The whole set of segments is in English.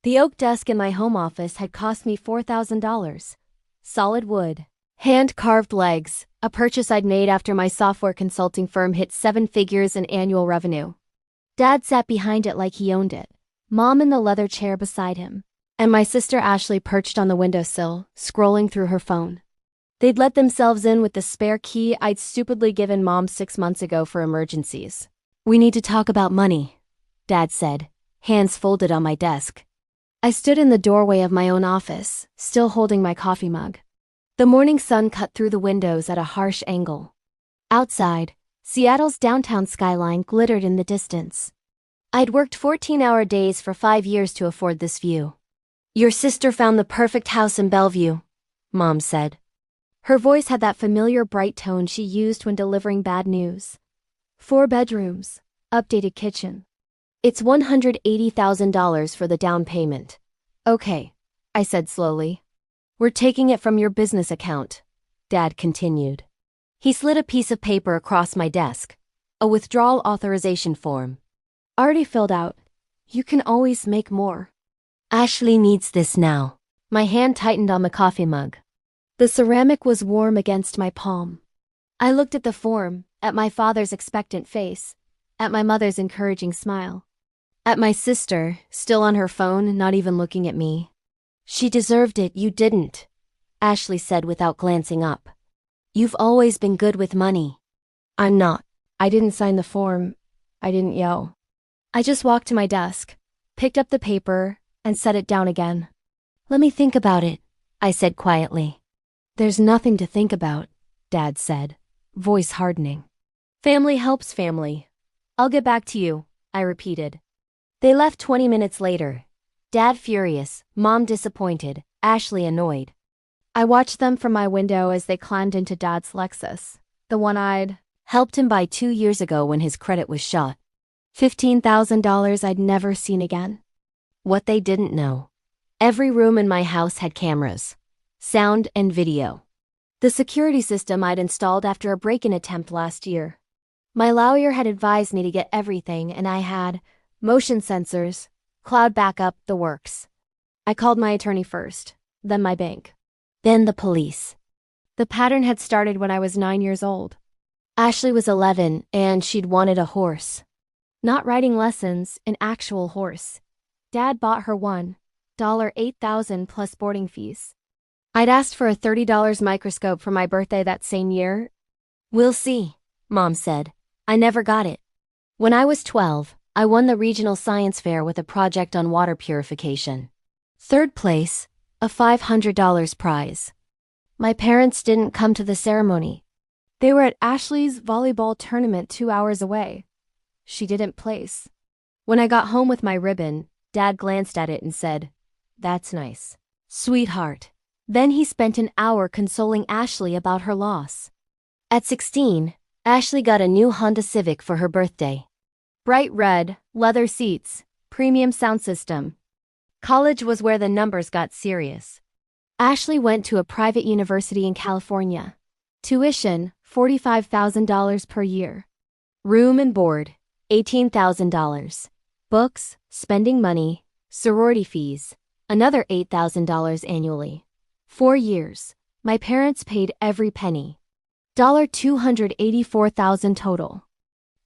The oak desk in my home office had cost me $4,000. Solid wood. Hand-carved legs, a purchase I'd made after my software consulting firm hit 7 figures in annual revenue. Dad sat behind it like he owned it, Mom in the leather chair beside him, and my sister Ashley perched on the windowsill, scrolling through her phone. They'd let themselves in with the spare key I'd stupidly given Mom 6 months ago for emergencies. "We need to talk about money," Dad said, hands folded on my desk. I stood in the doorway of my own office, still holding my coffee mug. The morning sun cut through the windows at a harsh angle. Outside, Seattle's downtown skyline glittered in the distance. I'd worked 14-hour days for 5 years to afford this view. "Your sister found the perfect house in Bellevue," Mom said. Her voice had that familiar bright tone she used when delivering bad news. 4 bedrooms, updated kitchen. "It's $180,000 for the down payment." "Okay," I said slowly. "We're taking it from your business account," Dad continued. He slid a piece of paper across my desk. A withdrawal authorization form. "Already filled out. You can always make more." "Ashley needs this now." My hand tightened on the coffee mug. The ceramic was warm against my palm. I looked at the form, at my father's expectant face, at my mother's encouraging smile. At my sister, still on her phone, not even looking at me. "She deserved it, you didn't," Ashley said without glancing up. "You've always been good with money." "I'm not." I didn't sign the form. I didn't yell. I just walked to my desk, picked up the paper, and set it down again. "Let me think about it," I said quietly. "There's nothing to think about," Dad said, voice hardening. "Family helps family. I'll get back to you," I repeated. They left 20 minutes later. Dad furious, Mom disappointed, Ashley annoyed. I watched them from my window as they climbed into Dad's Lexus, the one I'd helped him buy 2 years ago when his credit was shot. $15,000 I'd never seen again. What they didn't know. Every room in my house had cameras. Sound and video. The security system I'd installed after a break-in attempt last year. My lawyer had advised me to get everything, and I had motion sensors, cloud backup, the works. I called my attorney first, then my bank, then the police. The pattern had started when I was 9 years old. Ashley was 11, and she'd wanted a horse. Not riding lessons, an actual horse. Dad bought her one, $8,000 plus boarding fees. I'd asked for a $30 microscope for my birthday that same year. "We'll see," Mom said. I never got it. When I was 12, I won the regional science fair with a project on water purification. 3rd place, a $500 prize. My parents didn't come to the ceremony. They were at Ashley's volleyball tournament 2 hours away. She didn't place. When I got home with my ribbon, Dad glanced at it and said, "That's nice. Sweetheart." Then he spent an hour consoling Ashley about her loss. At 16, Ashley got a new Honda Civic for her birthday. Bright red, leather seats, premium sound system. College was where the numbers got serious. Ashley went to a private university in California. Tuition, $45,000 per year. Room and board, $18,000. Books, spending money, sorority fees, another $8,000 annually. 4 years. My parents paid every penny. $284,000 total.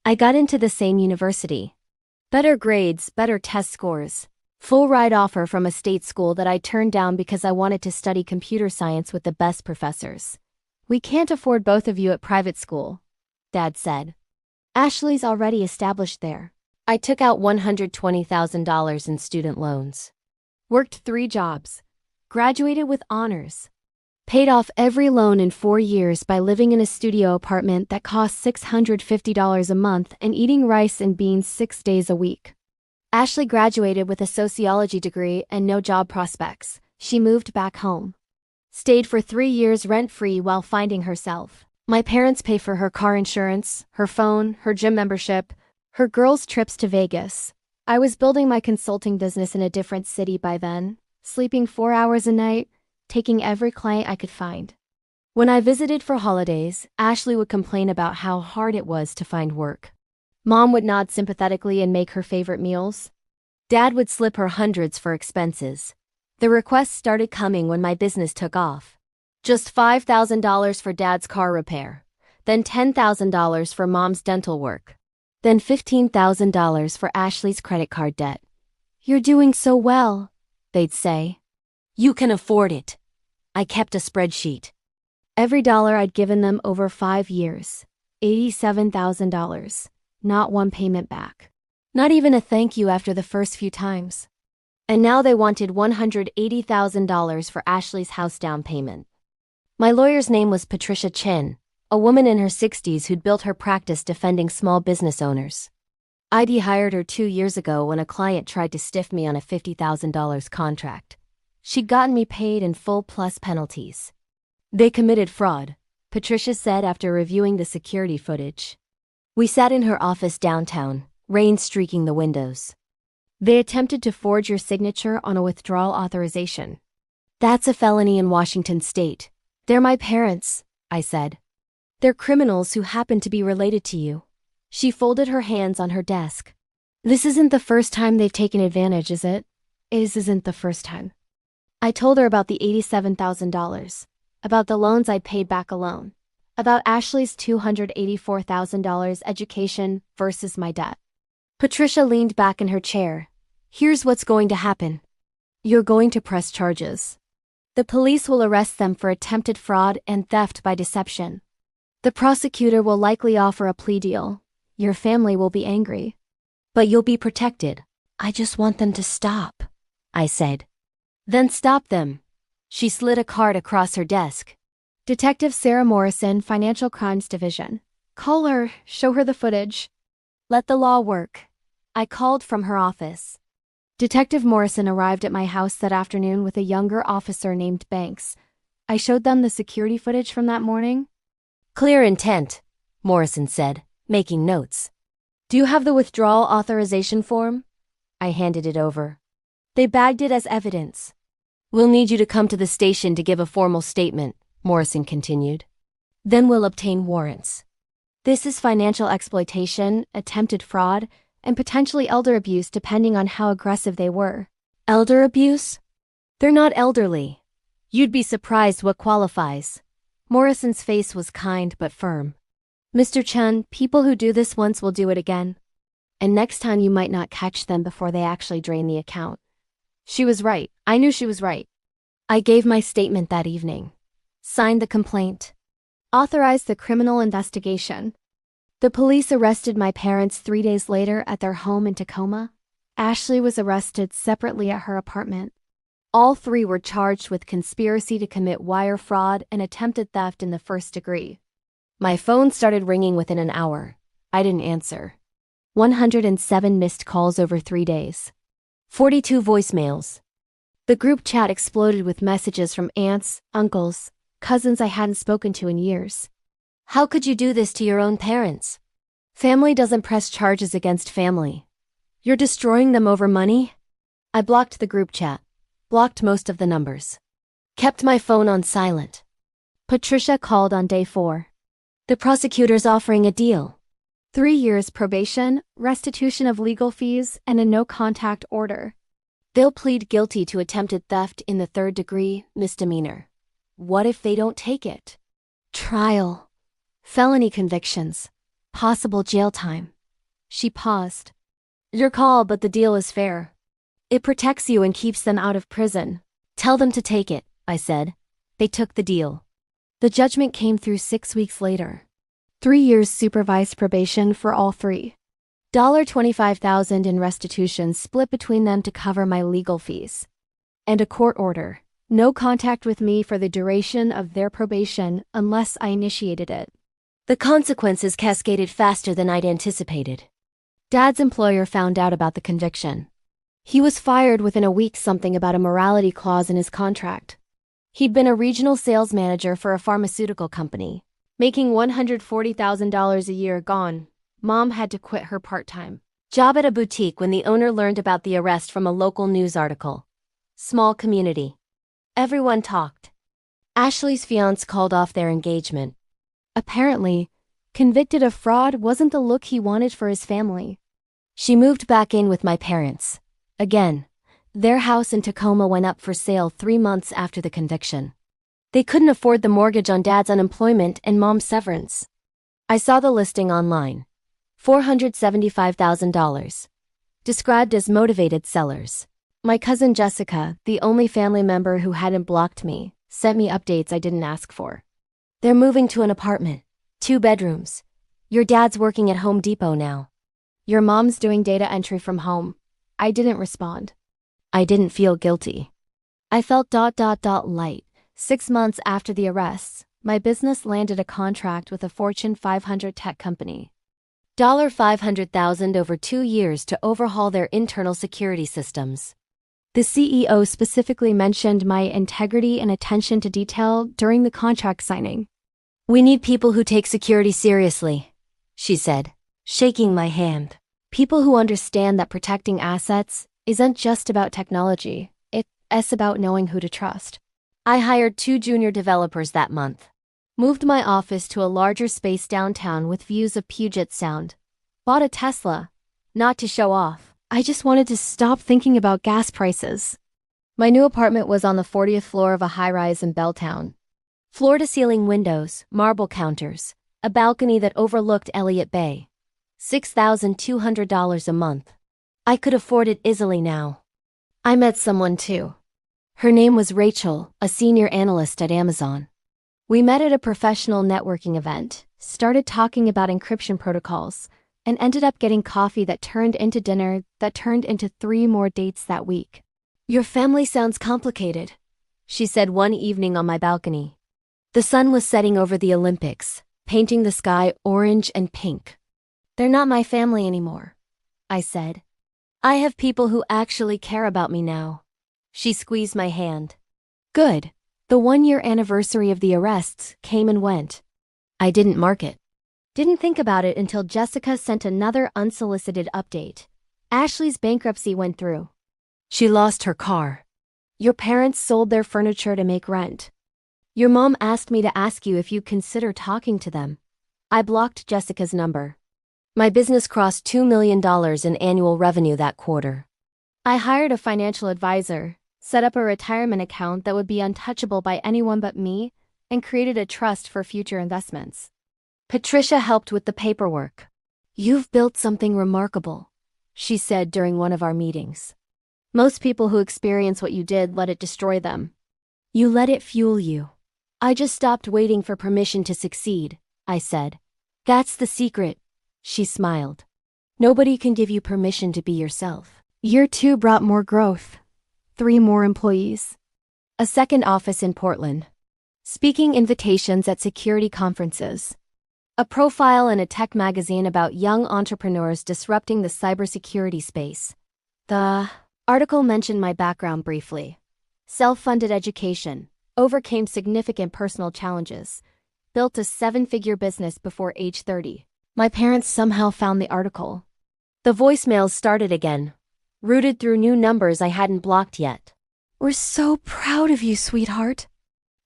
I got into the same university. Better grades, better test scores. Full ride offer from a state school that I turned down because I wanted to study computer science with the best professors. "We can't afford both of you at private school," Dad said. "Ashley's already established there." I took out $120,000 in student loans. Worked 3 jobs. Graduated with honors. Paid off every loan in 4 years by living in a studio apartment that cost $650 a month and eating rice and beans 6 days a week. Ashley graduated with a sociology degree and no job prospects. She moved back home. Stayed for 3 years rent-free while finding herself. My parents pay for her car insurance, her phone, her gym membership, her girls' trips to Vegas. I was building my consulting business in a different city by then, sleeping 4 hours a night, taking every client I could find. When I visited for holidays, Ashley would complain about how hard it was to find work. Mom would nod sympathetically and make her favorite meals. Dad would slip her hundreds for expenses. The requests started coming when my business took off. Just $5,000 for Dad's car repair, then $10,000 for Mom's dental work, then $15,000 for Ashley's credit card debt. "You're doing so well," they'd say. "You can afford it." I kept a spreadsheet. Every dollar I'd given them over 5 years, $87,000, not one payment back. Not even a thank you after the first few times. And now they wanted $180,000 for Ashley's house down payment. My lawyer's name was Patricia Chen, a woman in her 60s who'd built her practice defending small business owners. I'd hired her 2 years ago when a client tried to stiff me on a $50,000 contract. She'd gotten me paid in full plus penalties. They committed fraud, Patricia said after reviewing the security footage. We sat in her office downtown, rain streaking the windows. "They attempted to forge your signature on a withdrawal authorization. That's a felony in Washington state. They're my parents," I said. "They're criminals who happen to be related to you." She folded her hands on her desk. "This isn't the first time they've taken advantage, is it?" Isn't the first time." I told her about the $87,000, about the loans I'd paid back alone, about Ashley's $284,000 education versus my debt. Patricia leaned back in her chair. "Here's what's going to happen. You're going to press charges. The police will arrest them for attempted fraud and theft by deception. The prosecutor will likely offer a plea deal. Your family will be angry. But you'll be protected." "I just want them to stop," I said. "Then stop them." She slid a card across her desk. "Detective Sarah Morrison, Financial Crimes Division. Call her, show her the footage. Let the law work." I called from her office. Detective Morrison arrived at my house that afternoon with a younger officer named Banks. I showed them the security footage from that morning. "Clear intent," Morrison said, making notes. "Do you have the withdrawal authorization form?" I handed it over. They bagged it as evidence. "We'll need you to come to the station to give a formal statement," Morrison continued. "Then we'll obtain warrants. This is financial exploitation, attempted fraud, and potentially elder abuse depending on how aggressive they were." "Elder abuse?" "They're not elderly. You'd be surprised what qualifies." Morrison's face was kind but firm. "Mr. Chen, people who do this once will do it again. And next time you might not catch them before they actually drain the account." She was right. I knew she was right. I gave my statement that evening. Signed the complaint. Authorized the criminal investigation. The police arrested my parents 3 days later at their home in Tacoma. Ashley was arrested separately at her apartment. All 3 were charged with conspiracy to commit wire fraud and attempted theft in the first degree. My phone started ringing within an hour. I didn't answer. 107 missed calls over 3 days. 42 voicemails. The group chat exploded with messages from aunts, uncles, cousins I hadn't spoken to in years. "How could you do this to your own parents? Family doesn't press charges against family. You're destroying them over money?" I blocked the group chat. Blocked most of the numbers. Kept my phone on silent. Patricia called on day 4. "The prosecutor's offering a deal. 3 years probation, restitution of legal fees, and a no-contact order. They'll plead guilty to attempted theft in the 3rd degree, misdemeanor. What if they don't take it? Trial. Felony convictions. Possible jail time." She paused. "Your call, but the deal is fair. It protects you and keeps them out of prison. Tell them to take it," I said. They took the deal. The judgment came through 6 weeks later. 3 years supervised probation for all 3. $25,000 in restitution split between them to cover my legal fees. And a court order. No contact with me for the duration of their probation unless I initiated it. The consequences cascaded faster than I'd anticipated. Dad's employer found out about the conviction. He was fired within a week, something about a morality clause in his contract. He'd been a regional sales manager for a pharmaceutical company, making $140,000 a year. Gone. Mom had to quit her part-time job at a boutique when the owner learned about the arrest from a local news article. Small community. Everyone talked. Ashley's fiancé called off their engagement. Apparently, convicted of fraud wasn't the look he wanted for his family. She moved back in with my parents. Again, their house in Tacoma went up for sale 3 months after the conviction. They couldn't afford the mortgage on Dad's unemployment and Mom's severance. I saw the listing online. $475,000. Described as motivated sellers. My cousin Jessica, the only family member who hadn't blocked me, sent me updates I didn't ask for. They're moving to an apartment. 2 bedrooms. Your dad's working at Home Depot now. Your mom's doing data entry from home. I didn't respond. I didn't feel guilty. I felt light. 6 months after the arrests, my business landed a contract with a Fortune 500 tech company. $500,000 over 2 years to overhaul their internal security systems. The CEO specifically mentioned my integrity and attention to detail during the contract signing. "We need people who take security seriously," she said, shaking my hand. "People who understand that protecting assets isn't just about technology, it's about knowing who to trust." I hired 2 junior developers that month. Moved my office to a larger space downtown with views of Puget Sound. Bought a Tesla. Not to show off. I just wanted to stop thinking about gas prices. My new apartment was on the 40th floor of a high-rise in Belltown. Floor-to-ceiling windows, marble counters, a balcony that overlooked Elliott Bay. $6,200 a month. I could afford it easily now. I met someone too. Her name was Rachel, a senior analyst at Amazon. We met at a professional networking event, started talking about encryption protocols, and ended up getting coffee that turned into dinner that turned into 3 more dates that week. "Your family sounds complicated," she said one evening on my balcony. The sun was setting over the Olympics, painting the sky orange and pink. "They're not my family anymore," I said. "I have people who actually care about me now." She squeezed my hand. "Good. The 1-year anniversary of the arrests came and went." I didn't mark it. Didn't think about it until Jessica sent another unsolicited update. Ashley's bankruptcy went through. She lost her car. Your parents sold their furniture to make rent. Your mom asked me to ask you if you'd consider talking to them. I blocked Jessica's number. My business crossed $2 million in annual revenue that quarter. I hired a financial advisor, set up a retirement account that would be untouchable by anyone but me, and created a trust for future investments. Patricia helped with the paperwork. "You've built something remarkable," she said during one of our meetings. "Most people who experience what you did let it destroy them. You let it fuel you." "I just stopped waiting for permission to succeed," I said. "That's the secret," she smiled. "Nobody can give you permission to be yourself." Year 2 brought more growth. 3 more employees. A second office in Portland. Speaking invitations at security conferences. A profile in a tech magazine about young entrepreneurs disrupting the cybersecurity space. The article mentioned my background briefly. Self-funded education, overcame significant personal challenges, built a 7-figure business before age 30. My parents somehow found the article. The voicemails started again, routed through new numbers I hadn't blocked yet. "We're so proud of you, sweetheart.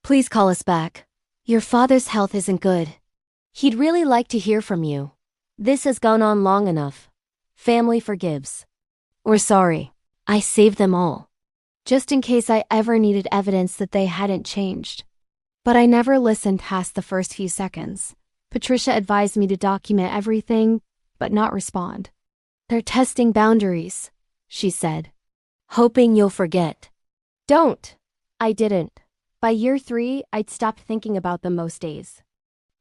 Please call us back. Your father's health isn't good. He'd really like to hear from you. This has gone on long enough. Family forgives. We're sorry. I saved them all, just in case I ever needed evidence that they hadn't changed. But I never listened past the first few seconds. Patricia advised me to document everything, but not respond. They're testing boundaries," she said. "Hoping you'll forget." Don't. I didn't. By year 3, I'd stopped thinking about them most days.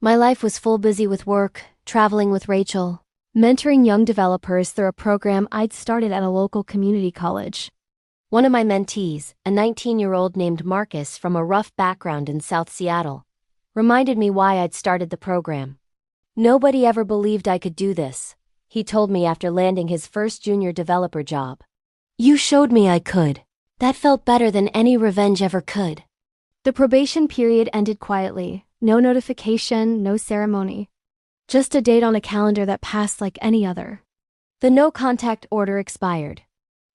My life was full busy with work, traveling with Rachel, mentoring young developers through a program I'd started at a local community college. One of my mentees, a 19-year-old named Marcus from a rough background in South Seattle, reminded me why I'd started the program. "Nobody ever believed I could do this," he told me after landing his first junior developer job. "You showed me I could. That felt better than any revenge ever could." The probation period ended quietly. No notification, no ceremony. Just a date on a calendar that passed like any other. The no-contact order expired.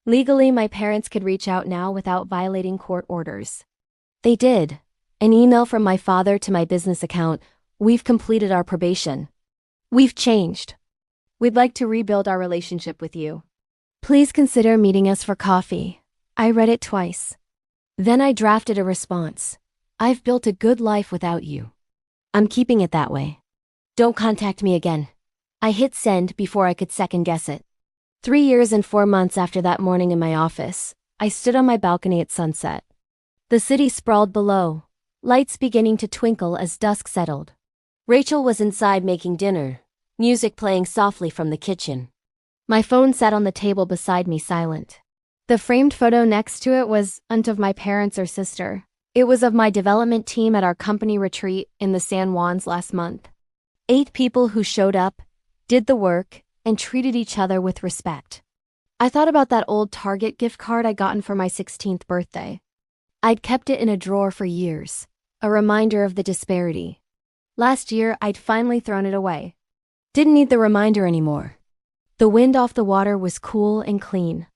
Legally, my parents could reach out now without violating court orders. They did. An email from my father to my business account: "We've completed our probation. We've changed. We'd like to rebuild our relationship with you. Please consider meeting us for coffee. I read it twice. Then I drafted a response. I've built a good life without you. I'm keeping it that way. Don't contact me again. I hit send before I could second guess it. 3 years and 4 months after that morning in my office, I stood on my balcony at sunset. The city sprawled below, lights beginning to twinkle as dusk settled. Rachel was inside making dinner, music playing softly from the kitchen. My phone sat on the table beside me silent. The framed photo next to it wasn't of my parents or sister. It was of my development team at our company retreat in the San Juans last month. 8 people who showed up, did the work, and treated each other with respect. I thought about that old Target gift card I'd gotten for my 16th birthday. I'd kept it in a drawer for years, a reminder of the disparity. Last year, I'd finally thrown it away. Didn't need the reminder anymore. The wind off the water was cool and clean.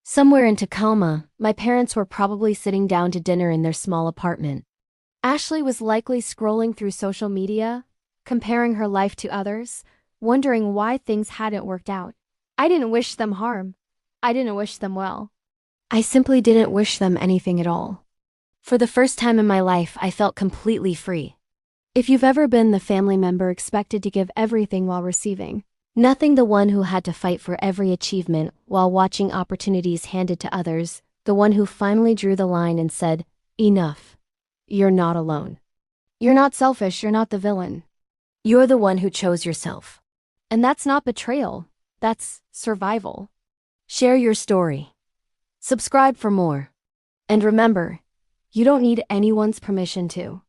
Somewhere in Tacoma, my parents were probably sitting down to dinner in their small apartment. Ashley was likely scrolling through social media, comparing her life to others, wondering why things hadn't worked out. I didn't wish them harm. I didn't wish them well. I simply didn't wish them anything at all. For the first time in my life, I felt completely free. If you've ever been the family member expected to give everything while receiving, nothing, the one who had to fight for every achievement while watching opportunities handed to others, the one who finally drew the line and said, enough. You're not alone. You're not selfish, you're not the villain. You're the one who chose yourself. And that's not betrayal, that's survival. Share your story. Subscribe for more. And remember, you don't need anyone's permission to.